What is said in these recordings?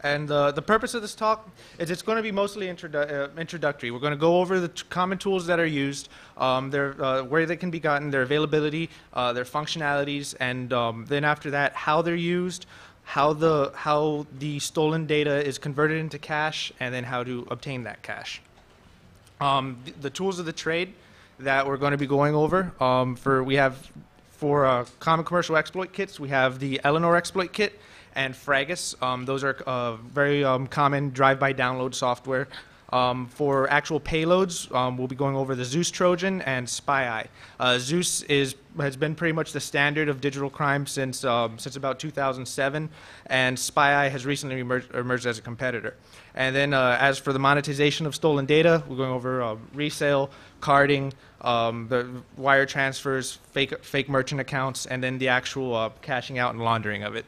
And the purpose of this talk is it's going to be mostly introductory. We're going to go over the common tools that are used, where they can be gotten, their availability, their functionalities, and then after that, how they're used, how the stolen data is converted into cash, and then how to obtain that cash. The tools of the trade that we're going to be going over, for common commercial exploit kits, we have the Eleanor exploit kit and Fragus. Those are very common drive-by download software. For actual payloads, we'll be going over the Zeus Trojan and SpyEye. Zeus has been pretty much the standard of digital crime since about 2007, and SpyEye has recently emerged as a competitor. And then as for the monetization of stolen data, we're going over resale, carding, the wire transfers, fake merchant accounts, and then the actual cashing out and laundering of it.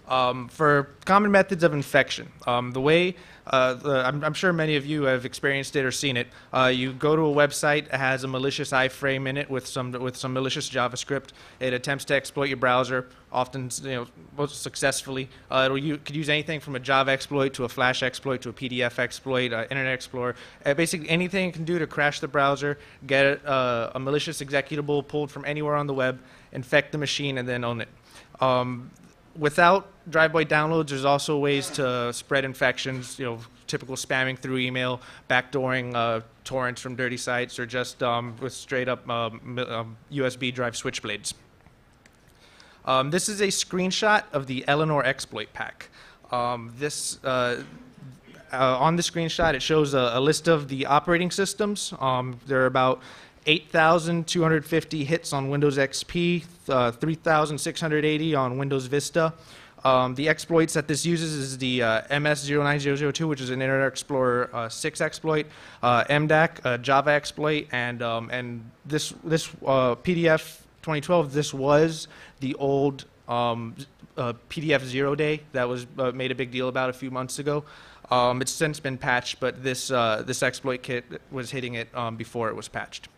For common methods of infection, the way I'm sure many of you have experienced it or seen it. You go to a website, it has a malicious iframe in it with some malicious JavaScript. It attempts to exploit your browser, often most successfully. Could use anything from a Java exploit to a Flash exploit to a PDF exploit, Internet Explorer. Basically anything it can do to crash the browser, get a malicious executable pulled from anywhere on the web, infect the machine, and then own it. Without drive-by downloads, there's also ways to spread infections, typical spamming through email, backdooring torrents from dirty sites, or just with straight-up USB drive switchblades. This is a screenshot of the Eleanor exploit pack. On the screenshot, it shows a list of the operating systems. There are about 8,250 hits on Windows XP, 3,680 on Windows Vista. The exploits that this uses is the MS09002, which is an Internet Explorer 6 exploit, MDAC, a Java exploit, and this PDF 2012. This was the old PDF 0 day that was made a big deal about a few months ago. It's since been patched, but this exploit kit was hitting it before it was patched.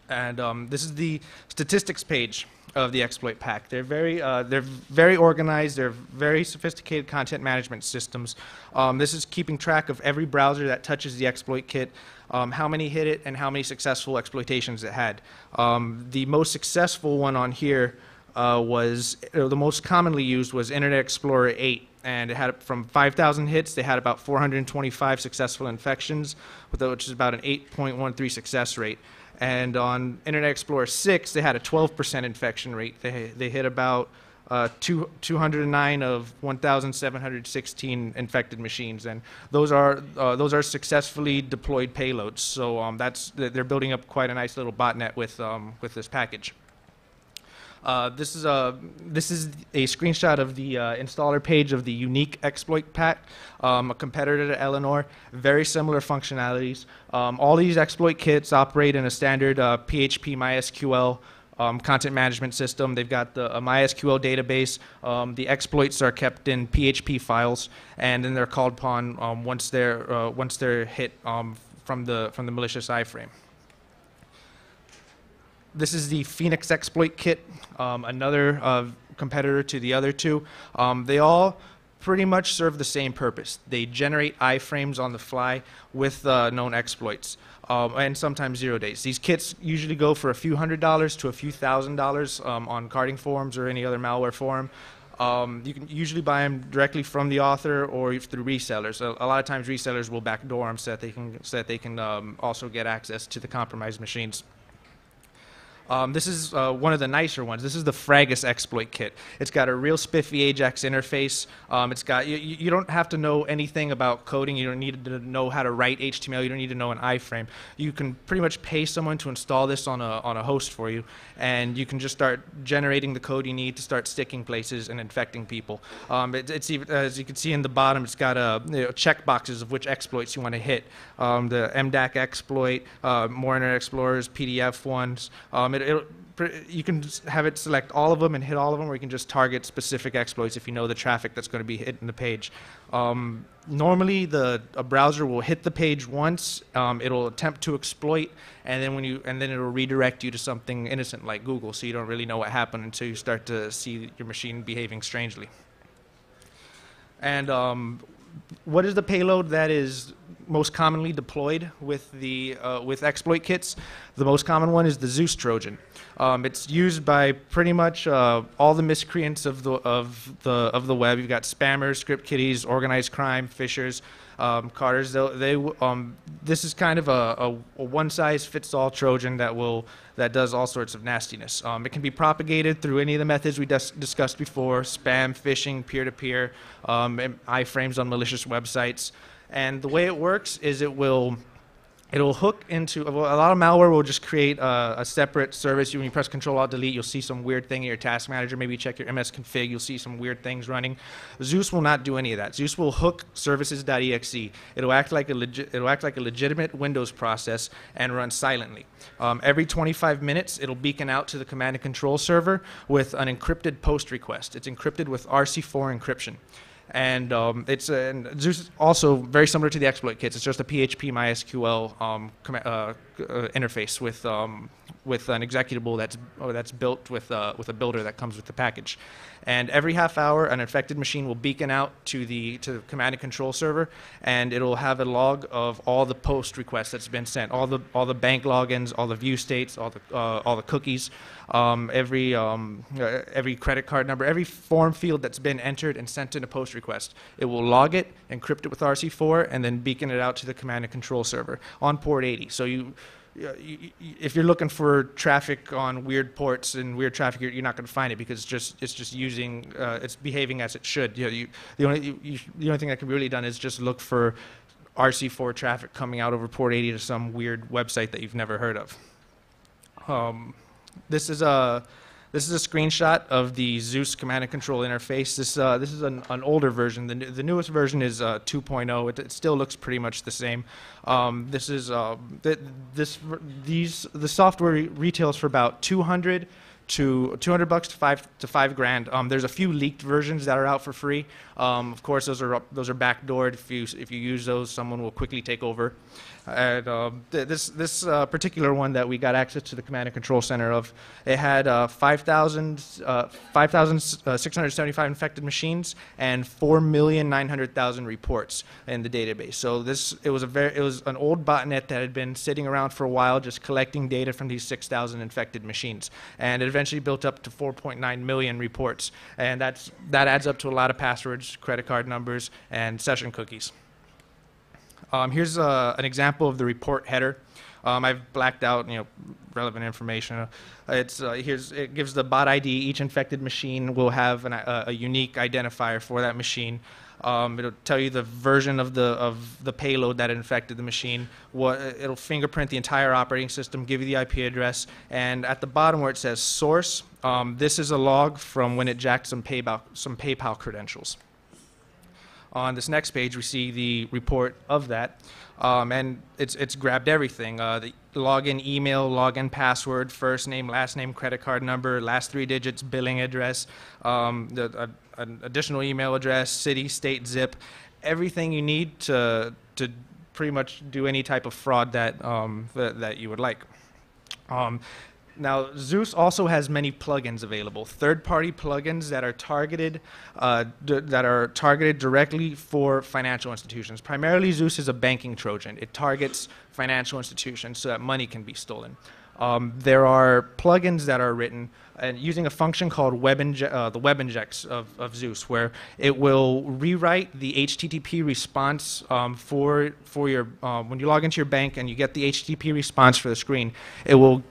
And this is the statistics page of the exploit pack. They're very organized. They're very sophisticated content management systems. This is keeping track of every browser that touches the exploit kit, how many hit it, and how many successful exploitations it had. The most successful one on here the most commonly used was Internet Explorer 8. And it had, from 5,000 hits, they had about 425 successful infections, which is about an 8.13 success rate. And on Internet Explorer 6, they had a 12% infection rate. They hit about 209 of 1,716 infected machines, and those are successfly deployed payloads. So they're building up quite a nice little botnet with this package. This is a screenshot of the installer page of the unique exploit pack, a competitor to Eleanor. Very similar functionalities. All these exploit kits operate in a standard PHP MySQL content management system. They've got a MySQL database. The exploits are kept in PHP files, and then they're called upon once they're hit from the malicious iframe. This is the Phoenix exploit kit, another competitor to the other two. They all pretty much serve the same purpose. They generate iframes on the fly with known exploits, and sometimes 0 days. These kits usually go for a few $100s to a few $1,000s on carding forums or any other malware forum. You can usually buy them directly from the author or through resellers. A lot of times resellers will backdoor them so that they can also get access to the compromised machines. This is one of the nicer ones. This is the Fragus exploit kit. It's got a real spiffy Ajax interface. It's got you don't have to know anything about coding. You don't need to know how to write HTML. You don't need to know an iframe. You can pretty much pay someone to install this on a host for you, and you can just start generating the code you need to start sticking places and infecting people. It's even, as you can see in the bottom, it's got check boxes of which exploits you want to hit. The MDAC exploit, more Internet Explorers, PDF ones. You can have it select all of them and hit all of them, or you can just target specific exploits if you know the traffic that's going to be hitting the page. Normally, a browser will hit the page once. It'll attempt to exploit, and then it'll redirect you to something innocent like Google, so you don't really know what happened until you start to see your machine behaving strangely. And what is the payload that is most commonly deployed with the with exploit kits? The most common one is the Zeus Trojan. It's used by pretty much all the miscreants of the web. You've got spammers, script kiddies, organized crime, phishers, Carters. This is kind of a one-size-fits-all Trojan that does all sorts of nastiness. It can be propagated through any of the methods we discussed before: spam, phishing, peer-to-peer, iframes on malicious websites. And the way it works is it'll hook into a lot of malware. Will just create a separate service. When you press Control-Alt-Delete, you'll see some weird thing in your task manager. Maybe check your MS config. You'll see some weird things running. Zeus will not do any of that. Zeus will hook services.exe. It'll act like a legitimate Windows process and run silently. Every 25 minutes, it'll beacon out to the command and control server with an encrypted post request. It's encrypted with RC4 encryption. And and Zeus is also very similar to the exploit kits. It's just a PHP MySQL interface with an executable that's built with a builder that comes with the package. And every half hour, an infected machine will beacon out to the command and control server, and it'll have a log of all the post requests that's been sent, all the bank logins, all the view states, all the cookies, every credit card number, every form field that's been entered and sent in a post request. It will log it, encrypt it with RC4, and then beacon it out to the command and control server on port 80. So if you're looking for traffic on weird ports and weird traffic, you're not going to find it, because it's just using it's behaving as it should. The only thing that can be really done is just look for RC4 traffic coming out over port 80 to some weird website that you've never heard of. This is a screenshot of the Zeus command and control interface. This is an older version. The newest version is 2.0. It still looks pretty much the same. The software retails for about $200 to $5 to $5,000. There's a few leaked versions that are out for free. Of course, those are backdoored. If you use those, someone will quickly take over. And this particular one that we got access to the command and control center of, it had 5,675 infected machines and 4,900,000 reports in the database. So it was an old botnet that had been sitting around for a while, just collecting data from these 6,000 infected machines, and it eventually built up to 4.9 million reports, and that adds up to a lot of passwords, credit card numbers, and session cookies. Here's an example of the report header. I've blacked out, relevant information. It gives the bot ID. Each infected machine will have a unique identifier for that machine. It'll tell you the version of the payload that infected the machine. It'll fingerprint the entire operating system, give you the IP address, and at the bottom where it says source, this is a log from when it jacked some PayPal credentials. On this next page, we see the report of that, and it's grabbed everything: the login email, login password, first name, last name, credit card number, last 3 digits, billing address, an additional email address, city, state, zip, everything you need to pretty much do any type of fraud that you would like. Now, Zeus also has many plugins available, third-party plugins that are targeted directly for financial institutions. Primarily, Zeus is a banking Trojan. It targets financial institutions so that money can be stolen. There are plugins that are written using a function called the web injects of Zeus, where it will rewrite the HTTP response for your when you log into your bank and you get the HTTP response for the screen. It'll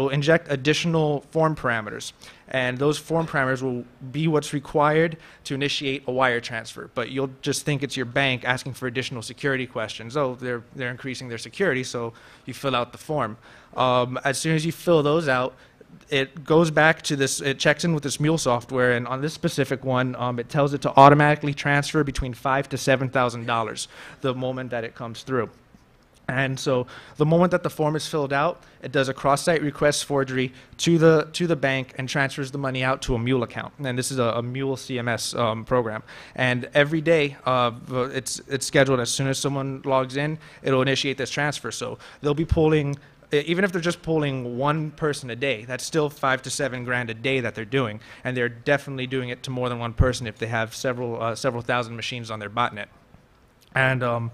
inject additional form parameters, and those form parameters will be what's required to initiate a wire transfer. But you'll just think it's your bank asking for additional security questions. Oh, they're increasing their security, so you fill out the form. As soon as you fill those out, it goes back to this, it checks in with this mule software, and on this specific one, it tells it to automatically transfer between $5,000 to $7,000 the moment that it comes through. And so the moment that the form is filled out, it does a cross-site request forgery to the bank and transfers the money out to a Mule account. And this is a Mule CMS program. And every day, it's scheduled as soon as someone logs in, it'll initiate this transfer. So they'll be pulling even if they're just pulling one person a day, that's still 5 to 7 grand a day that they're doing, and they're definitely doing it to more than one person if they have several thousand machines on their botnet. And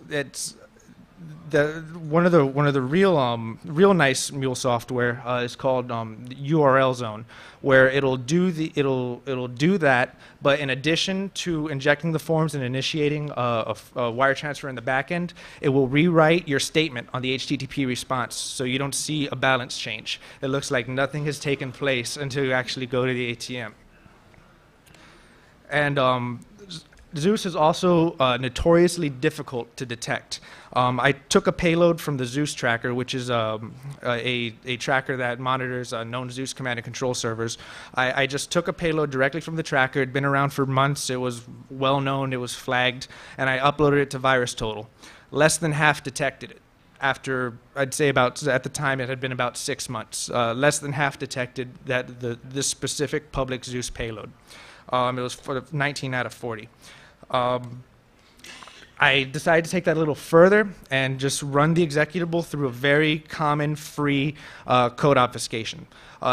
it's one of the real nice mule software is called URL Zone, where it'll do that, but in addition to injecting the forms and initiating a wire transfer in the back end, it will rewrite your statement on the HTTP response, so you don't see a balance change. It looks like nothing has taken place until you actually go to the ATM. And Zeus is also notoriously difficult to detect. I took a payload from the Zeus tracker, which is a tracker that monitors known Zeus command and control servers. I just took a payload directly from the tracker. It had been around for months. It was well known. It was flagged. And I uploaded it to VirusTotal. Less than half detected it. After, I'd say about, at the time, it had been about 6 months. Less than half detected that this specific public Zeus payload. It was for 19 out of 40. I decided to take that a little further and just run the executable through a very common free code obfuscation.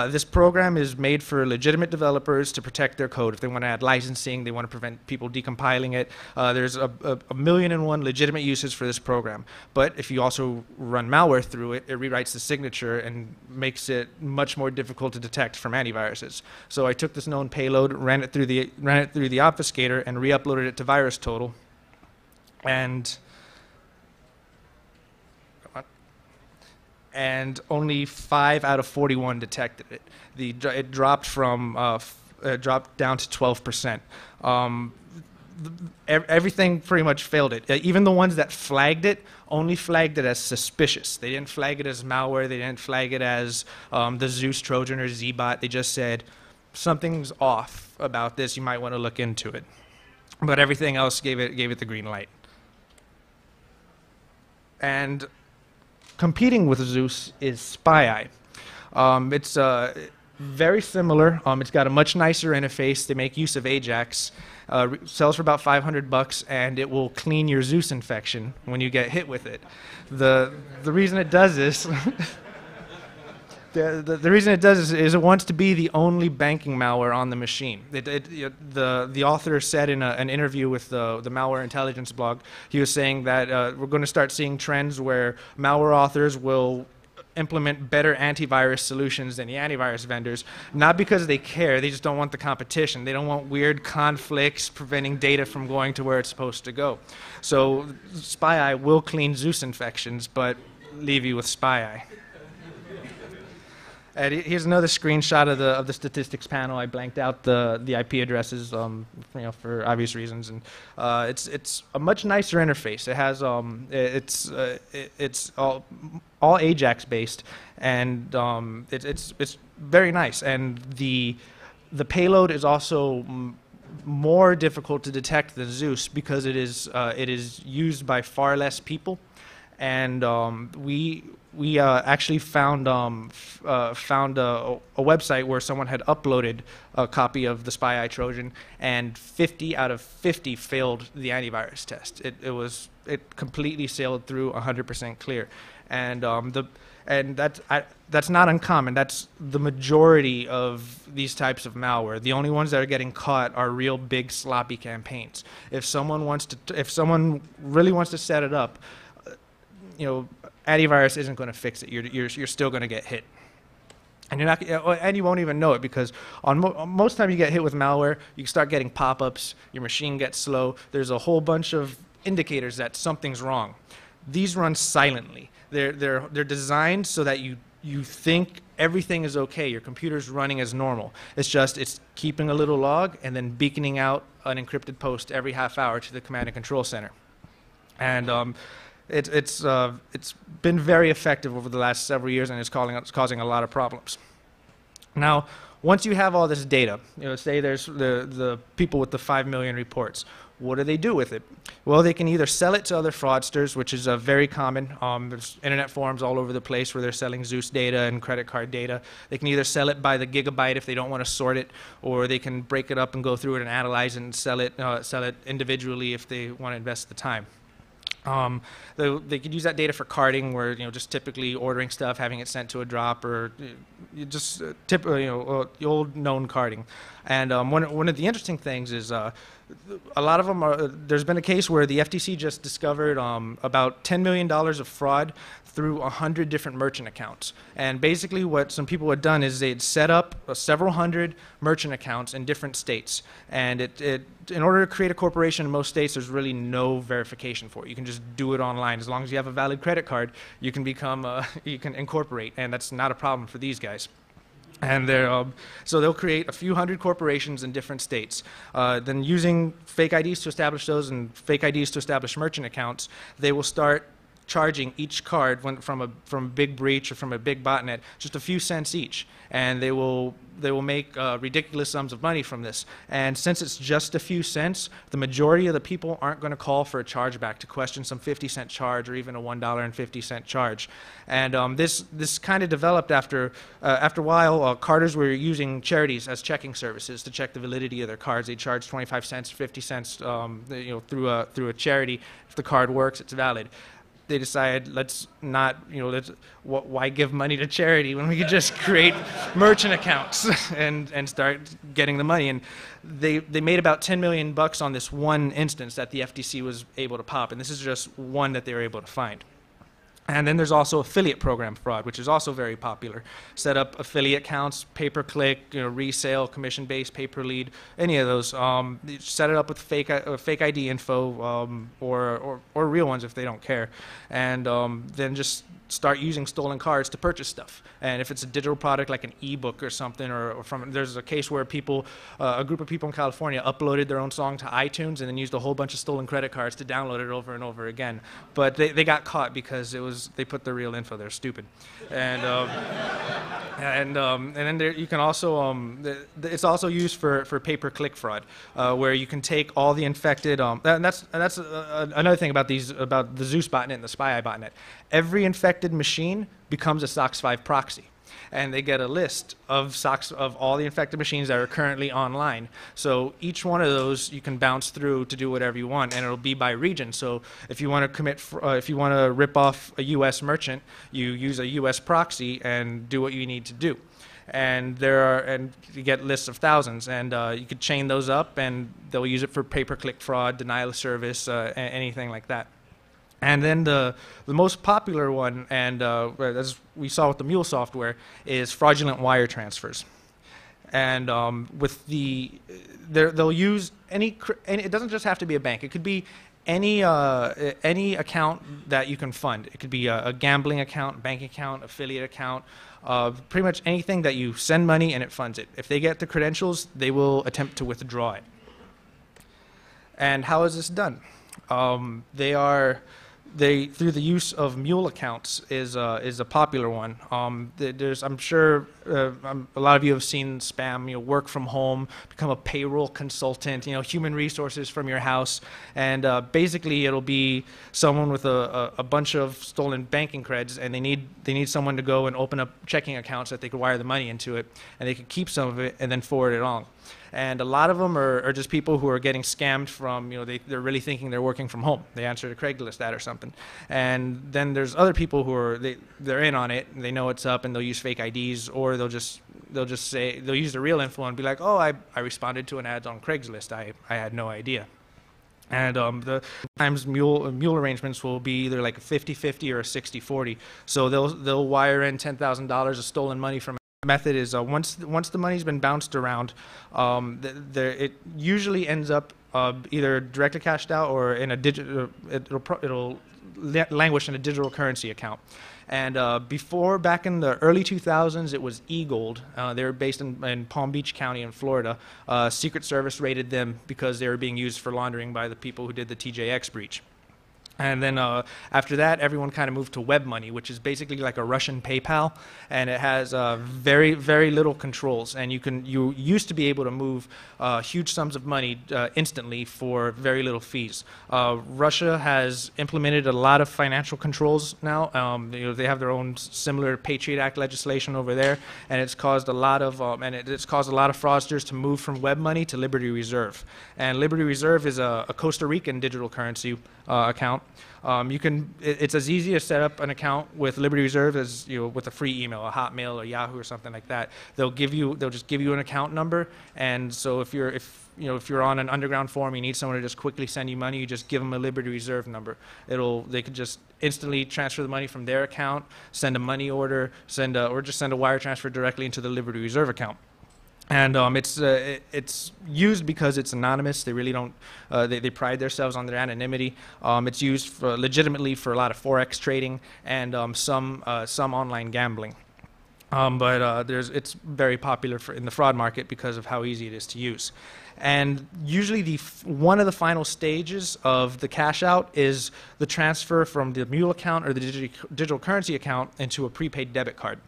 This program is made for legitimate developers to protect their code. If they want to add licensing, they want to prevent people decompiling it. There's a million and one legitimate uses for this program. But if you also run malware through it, it rewrites the signature and makes it much more difficult to detect from antiviruses. So I took this known payload, ran it through the obfuscator, and re-uploaded it to VirusTotal. And only 5 out of 41 detected it. It dropped from dropped down to 12%. Everything pretty much failed it. Even the ones that flagged it only flagged it as suspicious. They didn't flag it as malware. They didn't flag it as the Zeus Trojan or Zbot. They just said something's off about this. You might want to look into it. But everything else gave it the green light. And competing with Zeus is SpyEye. It's very similar. It's got a much nicer interface. They make use of Ajax. Sells for about $500, and it will clean your Zeus infection when you get hit with it. The reason it does this The reason it does is it wants to be the only banking malware on the machine. The author said in an interview with the Malware Intelligence blog, he was saying that we're going to start seeing trends where malware authors will implement better antivirus solutions than the antivirus vendors, not because they care, they just don't want the competition. They don't want weird conflicts preventing data from going to where it's supposed to go. So SpyEye will clean Zeus infections, but leave you with SpyEye. And here's another screenshot of the statistics panel. I blanked out the IP addresses, for obvious reasons, and it's a much nicer interface. It has it's all Ajax based, and it's very nice. And the payload is also more difficult to detect than Zeus because it is used by far less people, and we actually found a website where someone had uploaded a copy of the SpyEye Trojan, and 50 out of 50 failed the antivirus test. It completely sailed through 100% clear, and that's not uncommon. That's the majority of these types of malware. The only ones that are getting caught are real big sloppy campaigns. If someone really wants to set it up, antivirus isn't going to fix it. You're still going to get hit, and you won't even know it because most time you get hit with malware, you start getting pop-ups. Your machine gets slow. There's a whole bunch of indicators that something's wrong. These run silently. They're designed so that you think everything is okay. Your computer's running as normal. It's keeping a little log and then beaconing out an encrypted post every half hour to the command and control center, and it's been very effective over the last several years, and it's causing a lot of problems. Now, once you have all this data, say there's the people with the 5 million reports, what do they do with it? Well, they can either sell it to other fraudsters, which is very common. There's internet forums all over the place where they're selling Zeus data and credit card data. They can either sell it by the gigabyte if they don't want to sort it, or they can break it up and go through it and analyze it and sell it individually if they want to invest the time. They could use that data for carding, where just typically ordering stuff, having it sent to a drop, or you just the old known carding. And one of the interesting things is a lot of them are. There's been a case where the FTC just discovered about $10 million of fraud through 100 different merchant accounts. And basically what some people had done is they'd set up several hundred merchant accounts in different states. And in order to create a corporation in most states, there's really no verification for it. You can just do it online. As long as you have a valid credit card, you can you can incorporate, and that's not a problem for these guys. And so they'll create a few hundred corporations in different states. Then using fake IDs to establish those and fake IDs to establish merchant accounts, they will start charging each card from a big breach or from a big botnet just a few cents each, and they will make ridiculous sums of money from this. And since it's just a few cents, the majority of the people aren't going to call for a chargeback to question some 50-cent charge or even a $1.50 charge. And this kind of developed after a while. Carders were using charities as checking services to check the validity of their cards. They charge 25 cents, 50 cents, through a charity. If the card works, it's valid. They decided, why give money to charity when we could just create merchant accounts and start getting the money. And they made about $10 million on this one instance that the FTC was able to pop, and this is just one that they were able to find. And then there's also affiliate program fraud, which is also very popular. Set up affiliate accounts, pay-per-click, resale, commission-based, pay-per-lead, any of those. Set it up with fake ID info or real ones if they don't care, and then just start using stolen cards to purchase stuff. And if it's a digital product like an ebook or something, there's a case where a group of people in California uploaded their own song to iTunes and then used a whole bunch of stolen credit cards to download it over and over again. But they got caught because they put the real info. They're stupid. And then you can also it's also used for pay-per-click fraud, where you can take all the infected. And that's another thing about the Zeus botnet and the SpyEye botnet. Every infected machine becomes a SOX 5 proxy, and they get a list of all the infected machines that are currently online. So each one of those you can bounce through to do whatever you want, and it'll be by region. So if you want to rip off a U.S. merchant, you use a U.S. proxy and do what you need to do. And you get lists of thousands, and you could chain those up, and they'll use it for pay-per-click fraud, denial of service, anything like that. And then the most popular one, and as we saw with the Mule software, is fraudulent wire transfers. And they'll use any. It doesn't just have to be a bank. It could be any account that you can fund. It could be a gambling account, bank account, affiliate account. Pretty much anything that you send money and it funds it. If they get the credentials, they will attempt to withdraw it. And how is this done? Through the use of mule accounts is a popular one. I'm sure a lot of you have seen spam. Work from home, become a payroll consultant. Human resources from your house, and basically it'll be someone with a bunch of stolen banking creds, and they need someone to go and open up checking accounts that they could wire the money into it, and they could keep some of it and then forward it on. And a lot of them are just people who are getting scammed from, they're really thinking they're working from home. They answered a Craigslist ad or something. And then there's other people who they're in on it, and they know what's up, and they'll use fake IDs, or they'll use the real info and be like, oh, I responded to an ad on Craigslist. I had no idea. And the times mule arrangements will be either like a 50-50 or a 60-40. So they'll wire in $10,000 of stolen money from. Method is once the money's been bounced around, it usually ends up either directly cashed out or in a digital. It'll languish in a digital currency account. And back in the early 2000s, it was eGold. They were based in Palm Beach County in Florida. Secret Service raided them because they were being used for laundering by the people who did the TJX breach. And then after that, everyone kind of moved to web money, which is basically like a Russian PayPal, and it has very, very little controls. And you used to be able to move huge sums of money instantly for very little fees. Russia has implemented a lot of financial controls now. They have their own similar Patriot Act legislation over there, and it's caused a lot of fraudsters to move from web money to Liberty Reserve. And Liberty Reserve is a Costa Rican digital currency account. It's as easy to set up an account with Liberty Reserve as with a free email, a Hotmail or Yahoo or something like that. They'll just give you an account number, and so if you're on an underground forum, you need someone to just quickly send you money, you just give them a Liberty Reserve number. They could just instantly transfer the money from their account, send a money order, or just send a wire transfer directly into the Liberty Reserve account. And it's used because it's anonymous. They really don't. They pride themselves on their anonymity. It's used legitimately for a lot of forex trading and some online gambling. It's very popular in the fraud market because of how easy it is to use. And usually one of the final stages of the cash out is the transfer from the mule account or the digital currency account into a prepaid debit card.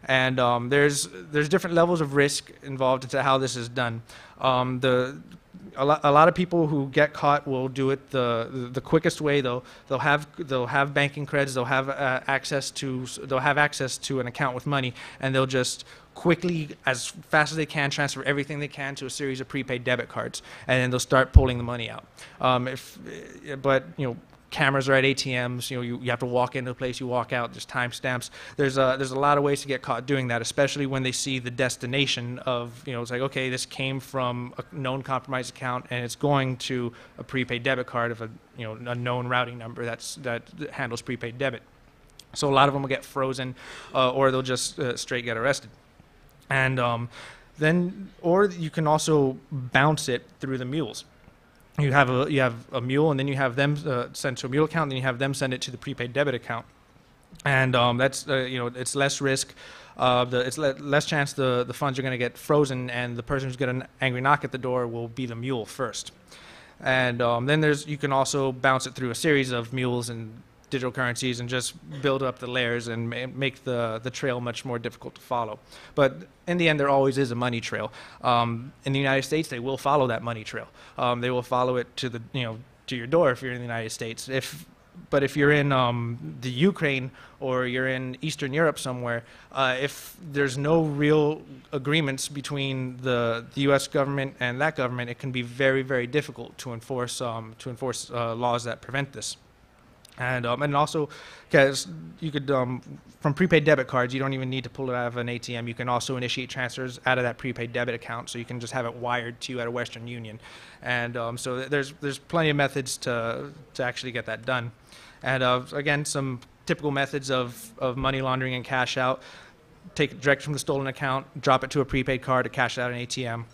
And there's different levels of risk involved into how this is done. A lot of people who get caught will do it the quickest way. They'll have banking creds. They'll have access to an account with money, and they'll just quickly, as fast as they can, transfer everything they can to a series of prepaid debit cards, and then they'll start pulling the money out. Cameras are at ATMs. You have to walk into a place, you walk out. There's timestamps. There's a lot of ways to get caught doing that, especially when they see the destination of it's like, okay, this came from a known compromised account and it's going to a prepaid debit card of a known routing number that handles prepaid debit. So a lot of them will get frozen, or they'll just straight get arrested. And or you can also bounce it through the mules. You have a mule, and then you have them send to a mule account, and then you have them send it to the prepaid debit account, and that's it's less risk. It's less chance the funds are going to get frozen, and the person who's got an angry knock at the door will be the mule first. And then you can also bounce it through a series of mules and digital currencies and just build up the layers and make the trail much more difficult to follow. But in the end, there always is a money trail. In the United States, they will follow that money trail. They will follow it to to your door if you're in the United States. But if you're in the Ukraine or you're in Eastern Europe somewhere, if there's no real agreements between the U.S. government and that government, it can be very, very difficult to enforce laws that prevent this. And also, because you could, from prepaid debit cards, you don't even need to pull it out of an ATM. You can also initiate transfers out of that prepaid debit account, so you can just have it wired to you at a Western Union. And so there's plenty of methods to actually get that done. And again, some typical methods of money laundering and cash out: take it direct from the stolen account, drop it to a prepaid card to cash out an ATM.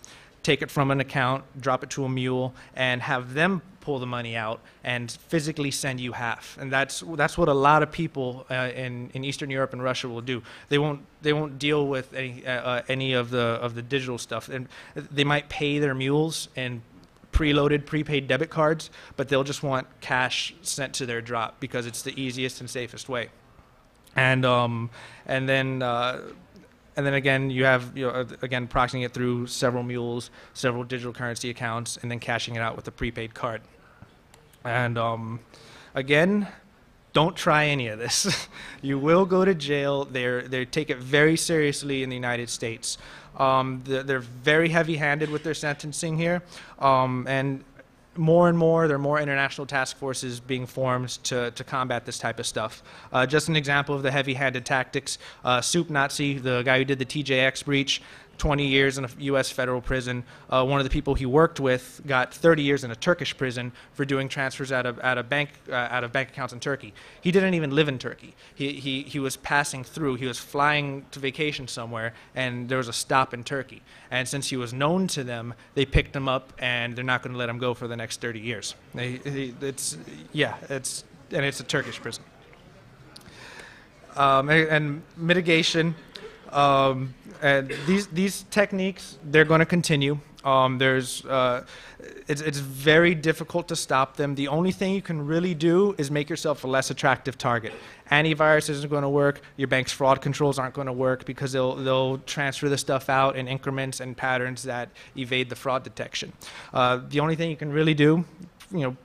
Take it from an account, drop it to a mule, and have them pull the money out and physically send you half. And that's what a lot of people in Eastern Europe and Russia will do. They won't deal with any of the digital stuff. And they might pay their mules in preloaded prepaid debit cards, but they'll just want cash sent to their drop because it's the easiest and safest way. And then again, you have again proxying it through several mules, several digital currency accounts, and then cashing it out with a prepaid card. And again, don't try any of this. You will go to jail. They take it very seriously in the United States. They're very heavy-handed with their sentencing here, and more and more, there are more international task forces being formed to combat this type of stuff. Just an example of the heavy-handed tactics, Soup Nazi, the guy who did the TJX breach, 20 years in a U.S. federal prison. One of the people he worked with got 30 years in a Turkish prison for doing transfers out of bank accounts in Turkey. He didn't even live in Turkey. He was passing through. He was flying to vacation somewhere, and there was a stop in Turkey. And since he was known to them, they picked him up, and they're not going to let him go for the next 30 years. It's a Turkish prison. And mitigation. And these techniques, they're going to continue. It's very difficult to stop them. The only thing you can really do is make yourself a less attractive target. Antivirus isn't going to work. Your bank's fraud controls aren't going to work because they'll transfer the stuff out in increments and patterns that evade the fraud detection. The only thing you can really do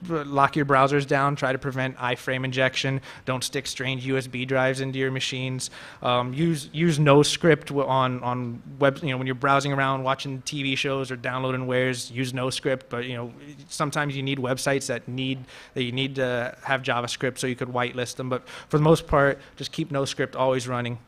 lock your browsers down. Try to prevent iframe injection. Don't stick strange USB drives into your machines. Use no script on web. When you're browsing around watching TV shows or downloading wares, use no script. But sometimes you need websites that you need to have JavaScript so you could whitelist them. But for the most part, just keep no script always running.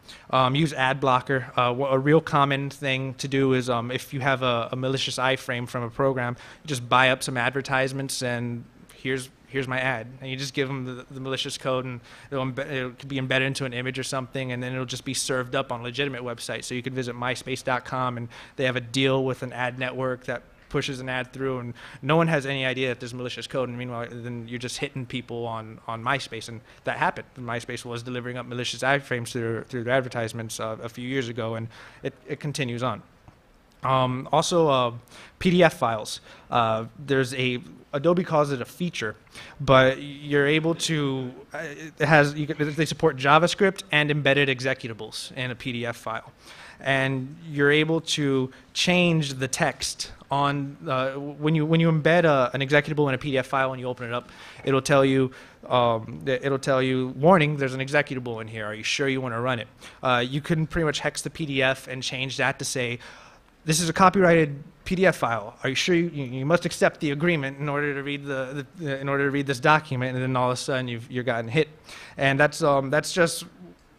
Use ad blocker. A real common thing to do is if you have a malicious iframe from a program, just buy up some advertisements and here's my ad, and you just give them the malicious code, and it could be embedded into an image or something, and then it'll just be served up on legitimate websites. So you could visit myspace.com, and they have a deal with an ad network that pushes an ad through, and no one has any idea that there's malicious code, and meanwhile then you're just hitting people on MySpace. And that happened. MySpace was delivering up malicious iframes through their advertisements a few years ago, and it continues on. Also, PDF files. There's Adobe calls it a feature, but you're able to, they support JavaScript and embedded executables in a PDF file. And you're able to change the text on, when you embed an executable in a PDF file and you open it up, it'll tell you, warning, there's an executable in here. Are you sure you want to run it? You can pretty much hex the PDF and change that to say, this is a copyrighted PDF file. Are you sure you must accept the agreement in order to read in order to read this document? And then all of a sudden you're gotten hit, and that's just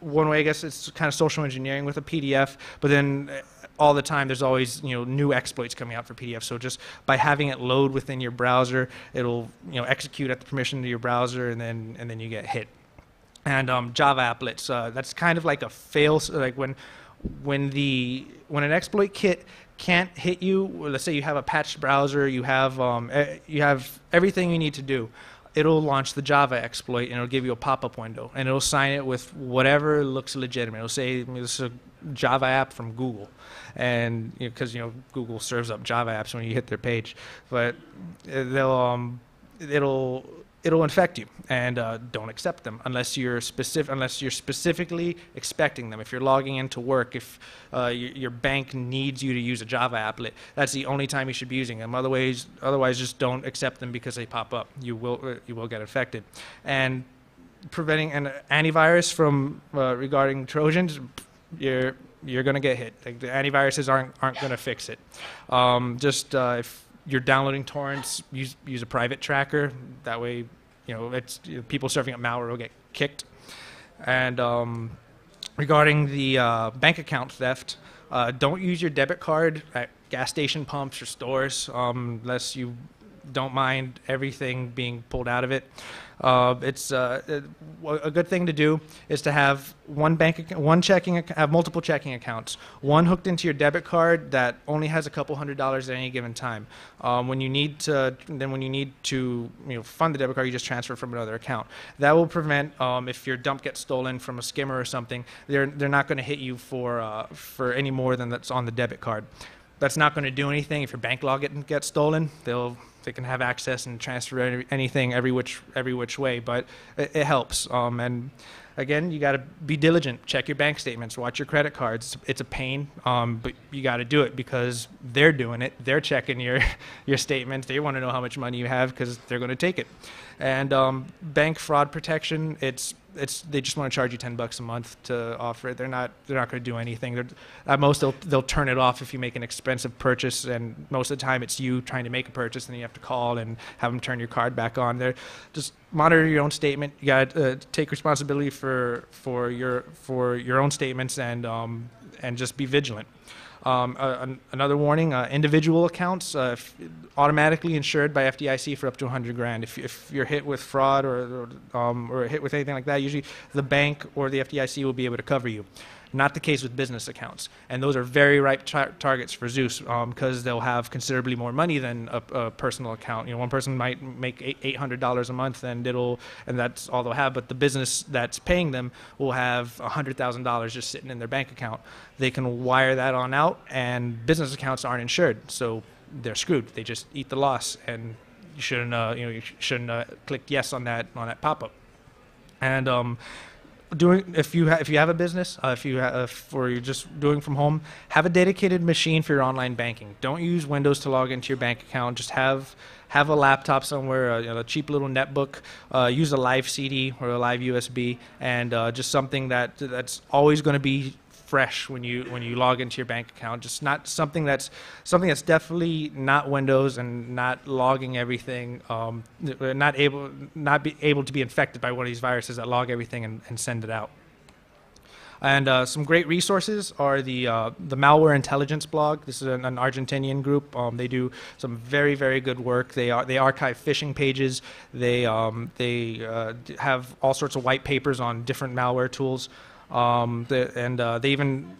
one way. I guess it's kind of social engineering with a PDF. But then all the time there's always new exploits coming out for PDF. So just by having it load within your browser, it'll execute at the permission to your browser, and then you get hit. And Java applets. That's kind of like a fail. Like when an exploit kit can't hit you, let's say you have a patched browser, you have everything you need to do, it'll launch the Java exploit, and it'll give you a pop-up window, and it'll sign it with whatever looks legitimate. It'll say this is a Java app from Google, and because Google serves up Java apps when you hit their page, but it'll infect you, and don't accept them unless you're specifically expecting them. If you're logging into work, if your bank needs you to use a Java applet, that's the only time you should be using them. Otherwise, just don't accept them because they pop up. You will get infected. And preventing an antivirus from regarding Trojans, you're going to get hit. Like, the antiviruses aren't going to fix it. If you're downloading torrents, use a private tracker. That way, people serving up malware will get kicked. And regarding the bank account theft, don't use your debit card at gas station pumps or stores unless you don't mind everything being pulled out of it. It's a good thing to do is to have have multiple checking accounts. One hooked into your debit card that only has a couple $100s at any given time. When you need to fund the debit card, you just transfer from another account. That will prevent if your dump gets stolen from a skimmer or something, they're not going to hit you for any more than that's on the debit card. That's not going to do anything if your bank log gets stolen. They can have access and transfer anything every which way, but it helps. And again, you got to be diligent. Check your bank statements. Watch your credit cards. It's a pain, but you got to do it because they're doing it. They're checking your statements. They want to know how much money you have because they're going to take it. And bank fraud protection. They just want to charge you $10 a month to offer it. They're not going to do anything. At most, they'll turn it off if you make an expensive purchase, and most of the time it's you trying to make a purchase, and you have to call and have them turn your card back on. Just monitor your own statement. You got to take responsibility for your own statements, and just be vigilant. Another warning: individual accounts automatically insured by FDIC for up to $100,000. If you're hit with fraud or hit with anything like that, usually the bank or the FDIC will be able to cover you. Not the case with business accounts, and those are very ripe targets for Zeus because they'll have considerably more money than a personal account. One person might make $800 a month, and that's all they'll have. But the business that's paying them will have $100,000 just sitting in their bank account. They can wire that on out, and business accounts aren't insured, so they're screwed. They just eat the loss, and you shouldn't click yes on that pop-up. And if you have a business, or you're just doing from home, have a dedicated machine for your online banking. Don't use Windows to log into your bank account. Just have a laptop somewhere, a cheap little netbook. Use a live CD or a live USB, and just something that's always going to be fresh when you log into your bank account. Just not something that's definitely not Windows and not logging everything. Not be able to be infected by one of these viruses that log everything and send it out. And some great resources are the Malware Intelligence blog. This is an Argentinian group. They do some very, very good work. They archive phishing pages. They have all sorts of white papers on different malware tools. They even,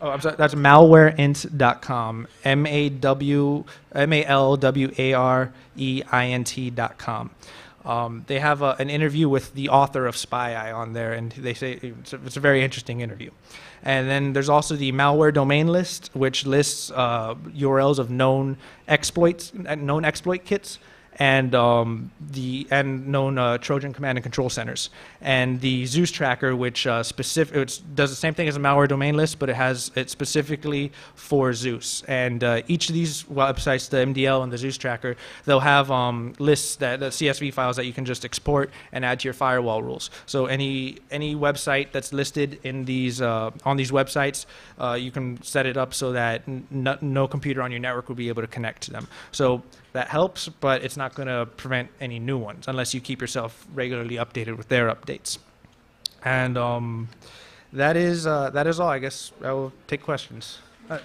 oh, I'm sorry, that's malwareint.com, malwareint.com. They have an interview with the author of Spy Eye on there, and they say it's a very interesting interview. And then there's also the malware domain list, which lists URLs of known exploit kits, and known Trojan command and control centers, and the Zeus tracker, which does the same thing as a malware domain list, but it's specifically for Zeus. And each of these websites, the MDL and the Zeus tracker, they'll have lists the CSV files that you can just export and add to your firewall rules. So any website that's listed in these on these websites, you can set it up so that no computer on your network will be able to connect to them. So that helps, but it's not going to prevent any new ones unless you keep yourself regularly updated with their updates. And that is all. I guess I will take questions. Yeah.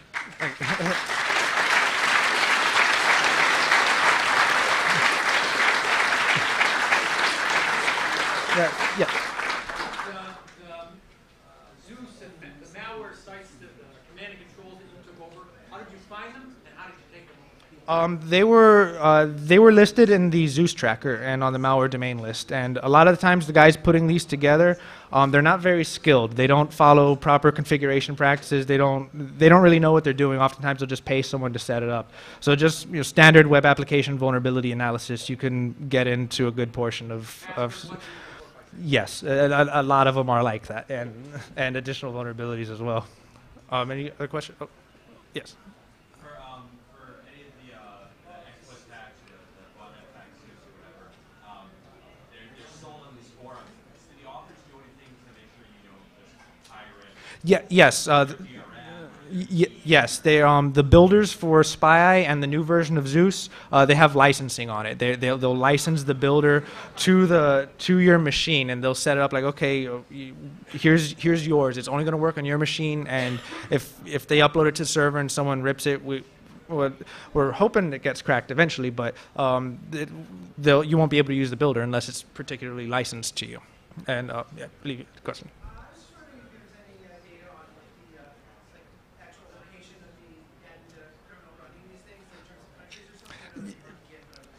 Zeus and the malware sites, the command and controls that you took over, how did you find them and how did you take them? They were listed in the Zeus tracker and on the malware domain list, and a lot of the times the guys putting these together, they're not very skilled. They don't follow proper configuration practices. They don't really know what they're doing. Oftentimes they'll just pay someone to set it up. So just standard web application vulnerability analysis, you can get into a good portion of yes, a lot of them are like that, and additional vulnerabilities as well. Any other questions? Oh, yes. Yeah, yes. Yes, they the builders for Spy Eye and the new version of Zeus. They have licensing on it. They'll license the builder to your machine, and they'll set it up like, okay, here's yours. It's only going to work on your machine, and if they upload it to the server and someone rips it, we're hoping it gets cracked eventually, but you won't be able to use the builder unless it's particularly licensed to you. And yeah, leave it. Question.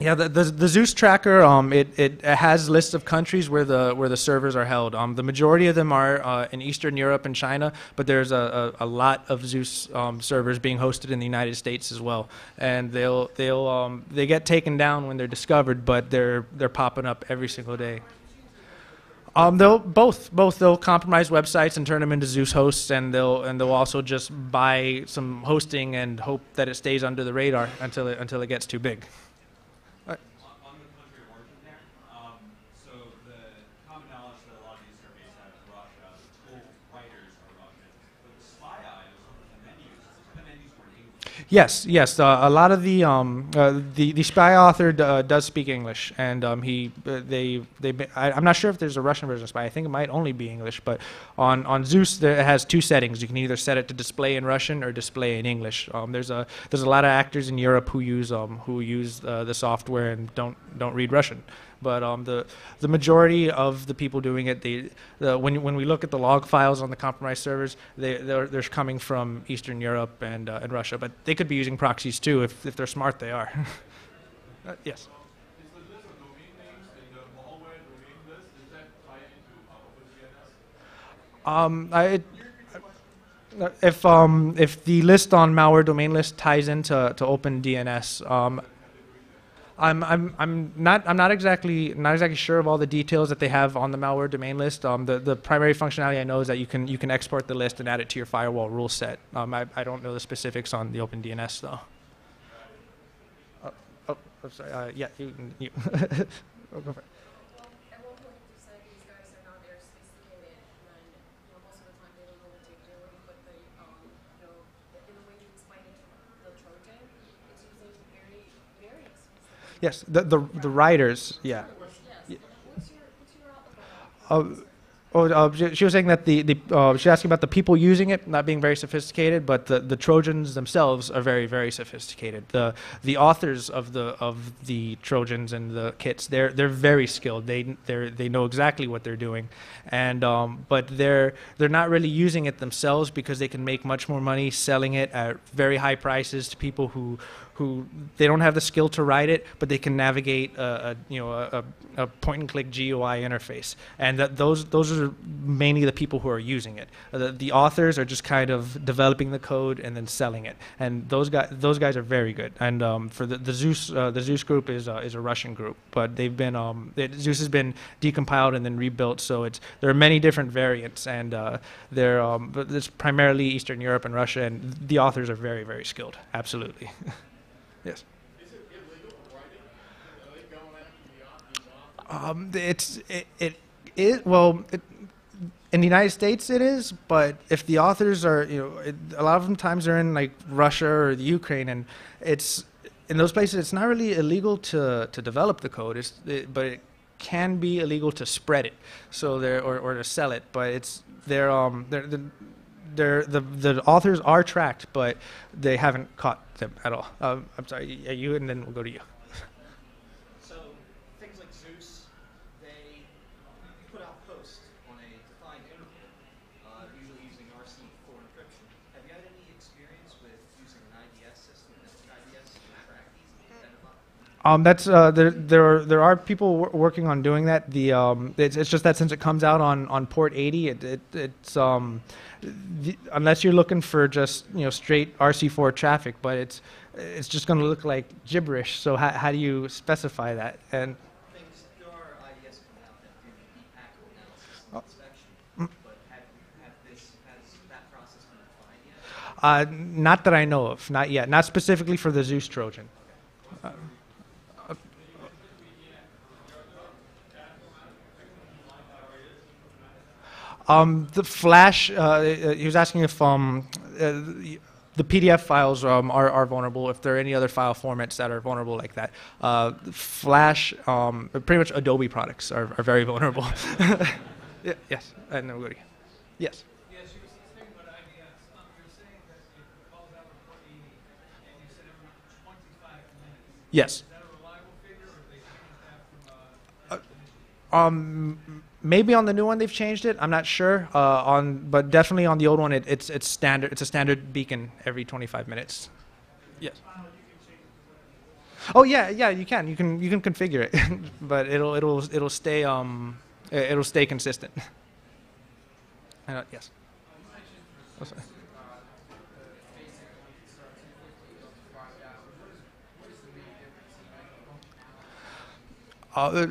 Yeah, the Zeus tracker, it has lists of countries where the servers are held. The majority of them are in Eastern Europe and China, but there's a lot of Zeus servers being hosted in the United States as well. And they get taken down when they're discovered, but they're popping up every single day. They'll compromise websites and turn them into Zeus hosts, and they'll also just buy some hosting and hope that it stays under the radar until it gets too big. Yes. A lot of the Spy author does speak English, and I'm not sure if there's a Russian version of Spy. I think it might only be English, but on Zeus it has two settings. You can either set it to display in Russian or display in English. There's a lot of actors in Europe who use the software and don't read Russian. But the majority of the people doing it, when we look at the log files on the compromised servers, they're coming from Eastern Europe and Russia. But they could be using proxies too if they're smart. They are. Yes. Is the list of domain names in the malware domain list, does that tie into OpenDNS? If the list on malware domain list ties into OpenDNS, I'm not exactly sure of all the details that they have on the malware domain list. The primary functionality I know is that you can export the list and add it to your firewall rule set. I don't know the specifics on the OpenDNS though. Oh, I'm sorry. Yeah, you. Oh, go for it. At one point you said these guys are not very sophisticated, and most of the time they don't know what they're doing. But they, in the way you explain it, the Trojan, it's using very sophisticated. Yes, the writers. Yeah. Yes. What's your outlook on that? She was saying that she's asking about the people using it not being very sophisticated, but the Trojans themselves are very, very sophisticated. The authors of the Trojans and the kits, they're very skilled. They know exactly what they're doing, and but they're not really using it themselves because they can make much more money selling it at very high prices to people who they don't have the skill to write it, but they can navigate a point and click GUI interface, and those are mainly the people who are using it. The authors are just kind of developing the code and then selling it, and those guys are very good. And for the Zeus group is a Russian group, but they've been Zeus has been decompiled and then rebuilt, so there are many different variants, and but it's primarily Eastern Europe and Russia, and the authors are very, very skilled. Absolutely. Yes. Is it illegal writing? Are they going after the author? In the United States it is, but if the authors are, a lot of them times they're in like Russia or the Ukraine, and it's in those places it's not really illegal to develop the code, but it can be illegal to spread it, so or to sell it, but the authors are tracked, but they haven't caught them at all. I'm sorry, you, and then we'll go to you. So things like Zeus, they put out posts on a defined interval, usually using RC4 encryption. Have you had any experience with using an IDS system, an IDS to track these and identify? There are people working on doing that. It's just that since it comes out on port 80, it's unless you're looking for just straight RC4 traffic, but it's just going to look like gibberish. So how do you specify that? And There are IDS coming out that do EPAC analysis and inspection, but has that process been defined yet? not that I know of, not yet, not specifically for the Zeus Trojan. The Flash, he was asking if the PDF files are vulnerable, if there are any other file formats that are vulnerable like that. Flash, pretty much Adobe products are very vulnerable. Yeah, yes, and then we'll go to you. Yes. Yes, you were saying about IBS. You're saying that it calls out report 80, and you said every 25 minutes. Yes. Is that a reliable figure, or have they changed that from Maybe on the new one they've changed it. I'm not sure. But definitely on the old one, it's standard. It's a standard beacon every 25 minutes. Yes. Oh yeah, you can. You can configure it, but it'll stay consistent. Yes. Oh, sorry.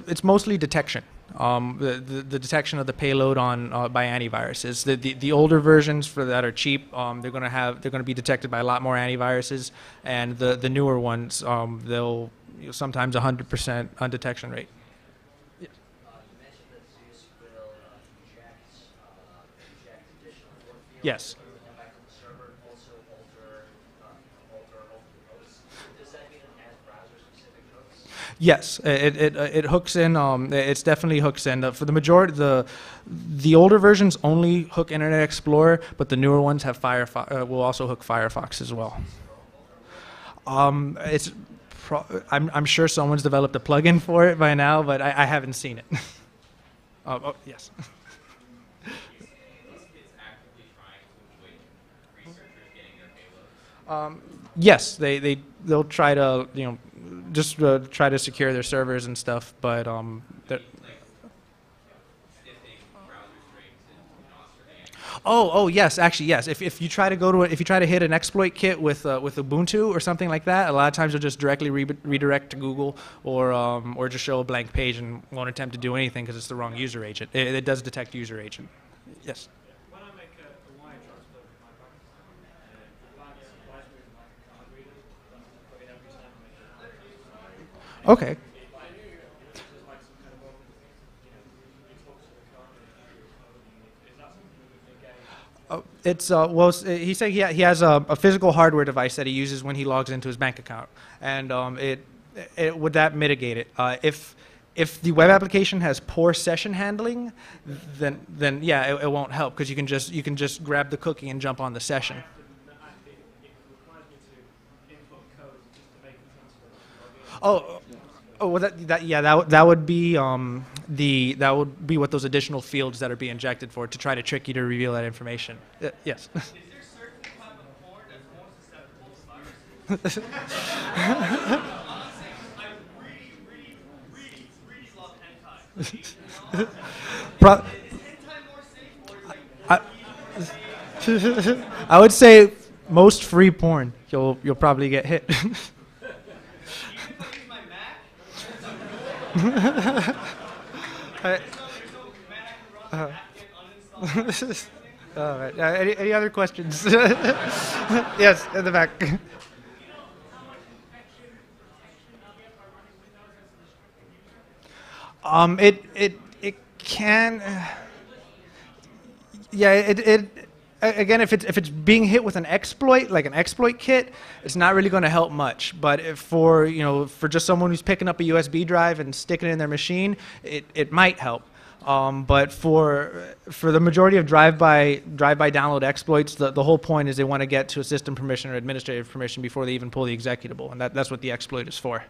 It's mostly detection. The detection of the payload on by antiviruses. The older versions that are cheap, they're gonna be detected by a lot more antiviruses, and the newer ones, they'll sometimes 100% undetection rate. You mentioned that Zeus will inject additional force fields. Yes. Back from the server, also alter hosts. Does that mean it has browser-specific hooks? Yes, it hooks in. It's definitely hooks in. For the majority, the older versions only hook Internet Explorer, but the newer ones have Firefox. Will also hook Firefox as well. I'm sure someone's developed a plugin for it by now, but I haven't seen it. Yes. Yes, they'll try to just try to secure their servers and stuff, but Oh, yes, actually, yes. If you try to go to if you try to hit an exploit kit with Ubuntu or something like that, a lot of times you'll just directly redirect to Google or just show a blank page and won't attempt to do anything because it's the wrong user agent. It does detect user agent. Yes. When I make a wire transfer with my bank account, the bank supplies me with like a card reader, but every time I make a wire transfer, Okay. there's like some kind of it talks to the card reader. Is that something that we can get? It's well, he said he has a physical hardware device that he uses when he logs into his bank account, and it would that mitigate it. If the web application has poor session handling, then yeah, it won't help because you can just grab the cookie and jump on the session. It requires me to input code just to make a transfer. Well, that would be that would be what those additional fields that are being injected for to try to trick you to reveal that information. Yes. Is there certain type of porn that's more susceptible to viruses? Honestly, I really love hentai. Pro- Is hentai more safe, or is it like I would say most free porn you'll probably get hit. even if I use my Mac? There's no command I can run to uninstall. All right. Any other questions? Yes, in the back. It can. Yeah. Again, if it's being hit with an exploit, like an exploit kit, it's not really going to help much. But if for just someone who's picking up a USB drive and sticking it in their machine, it might help. But for the majority of drive-by download exploits, the whole point is they want to get to a system permission or administrative permission before they even pull the executable, and that's what the exploit is for.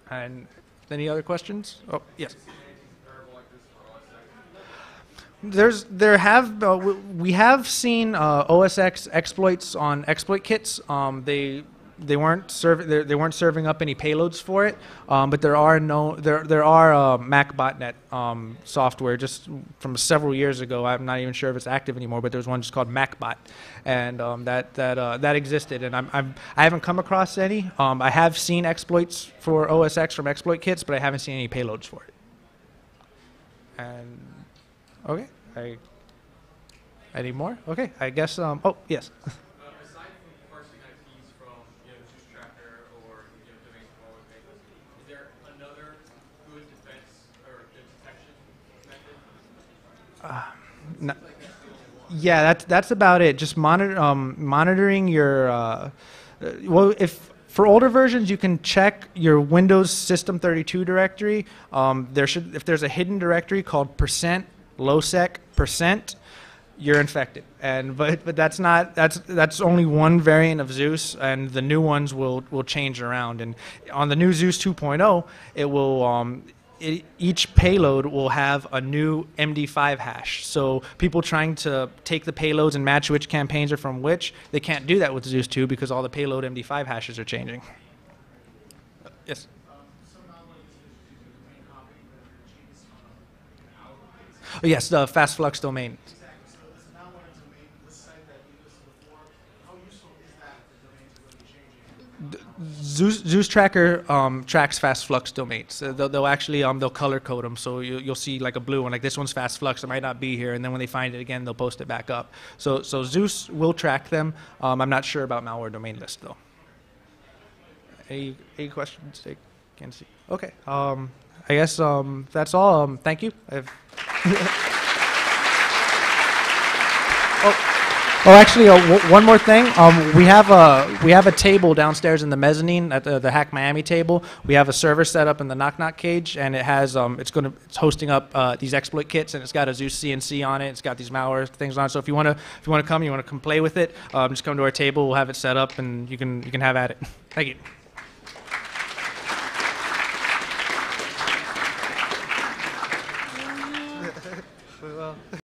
And any other questions? Oh, yes. We have seen OSX exploits on exploit kits. They weren't serving up any payloads for it, but there are Mac botnet software just from several years ago. I'm not even sure if it's active anymore, but there was one just called MacBot, and that existed. And I haven't come across any. I have seen exploits for OSX from exploit kits, but I haven't seen any payloads for it. And okay, any more? Okay, I guess. Oh yes. Aside from parsing IPs from Zeus Tracker or domain forward pages, is there another good defense or good detection method? Yeah, that's about it. Just monitoring your. Well, if for older versions, you can check your Windows System 32 directory. If there's a hidden directory called %lowsec%, you're infected. But that's only one variant of Zeus, and the new ones will change around. And on the new Zeus 2.0, it will each payload will have a new MD5 hash. So people trying to take the payloads and match which campaigns are from which, they can't do that with Zeus 2 because all the payload MD5 hashes are changing. Yes. Oh, yes, the fast flux domain. Zeus Tracker tracks fast flux domains. They'll actually they'll color code them, so you'll see like a blue one, like this one's fast flux. It might not be here, and then when they find it again, they'll post it back up. So Zeus will track them. I'm not sure about malware domain list though. Any questions? I can't see. Okay. I guess that's all. Thank you. Oh, actually, one more thing. We have a table downstairs in the mezzanine at the Hack Miami table. We have a server set up in the Knock Knock cage, and it has it's hosting up these exploit kits, and it's got a Zeus CNC on it. It's got these malware things on it. So if you want to come play with it, just come to our table. We'll have it set up, and you can have at it. Thank you.